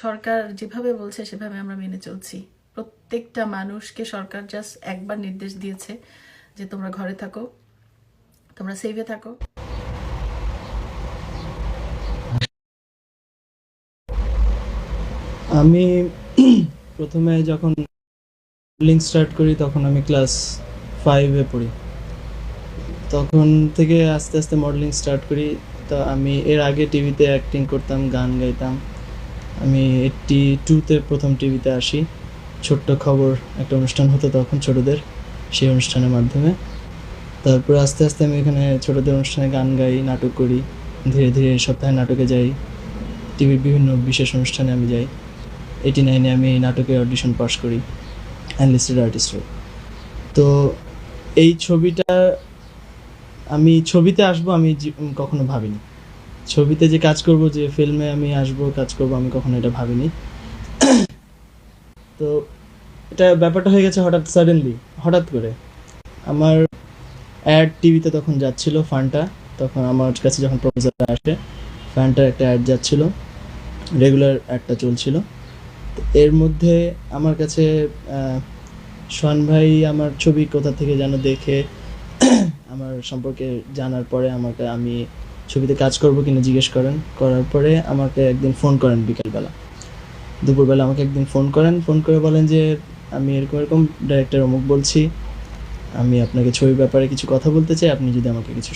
সরকার যেভাবে বলছে সেভাবে আমরা মেনে চলছি। প্রত্যেকটা মানুষকে সরকার জাস্ট একবার নির্দেশ দিয়েছে যে তোমরা ঘরে থাকো, তোমরা সেভে থাকো। আমি প্রথমে যখন মডেলিং স্টার্ট করি তখন আমি ক্লাস 5-এ পড়ি। তখন থেকে আস্তে আস্তে মডেলিং স্টার্ট করি। তো আমি এর আগে টিভিতে অ্যাক্টিং করতাম, গান গাইতাম। আমি 82-তে প্রথম টিভিতে আসি। ছোট্ট খবর একটা অনুষ্ঠান হতো তখন ছোটদের, সেই অনুষ্ঠানের মাধ্যমে। তারপরে আস্তে আস্তে আমি এখানে ছোটদের অনুষ্ঠানে গান গাই, নাটক করি। ধীরে ধীরে সপ্তাহে নাটকে যাই, টিভির বিভিন্ন বিশেষ অনুষ্ঠানে আমি যাই। 89-এ আমি নাটকে অডিশন পাস করি অ্যানলিস্টেড আর্টিস্টের। তো এই ছবিটা, আমি ছবিতে আসবো আমি কখনো ভাবিনি। ছবিতে যে কাজ করব, যে ফিল্মে আমি আসবো কাজ করব, আমি কখনো এটা ভাবিনি। তো এটা ব্যাপারটা হয়ে গেছে হঠাৎ, সাডেনলি, হঠাৎ করে। আমার অ্যাড টিভিতে তখন যাচ্ছিল, ফান্টা। তখন আমার কাছে যখন প্রপোজালটা আসে, ফ্যানটার একটা অ্যাড যাচ্ছিল, রেগুলার অ্যাডটা চলছিল। তো এর মধ্যে আমার কাছে সোহান ভাই আমার ছবি কোথা থেকে যেন দেখে আমার সম্পর্কে জানার পরে আমি ছবিতে কাজ করব কিনা জিজ্ঞেস করেন। করার পরে আমাকে একদিন ফোন করেন বিকেলবেলা, দুপুরবেলা আমাকে একদিন ফোন করেন। ফোন করে বলেন যে আমি এরকম এরকম, ডাইরেক্টর অমুক বলছি, আমি আপনাকে ছবির ব্যাপারে কিছু কথা বলতে চাই, আপনি যদি আমাকে কিছু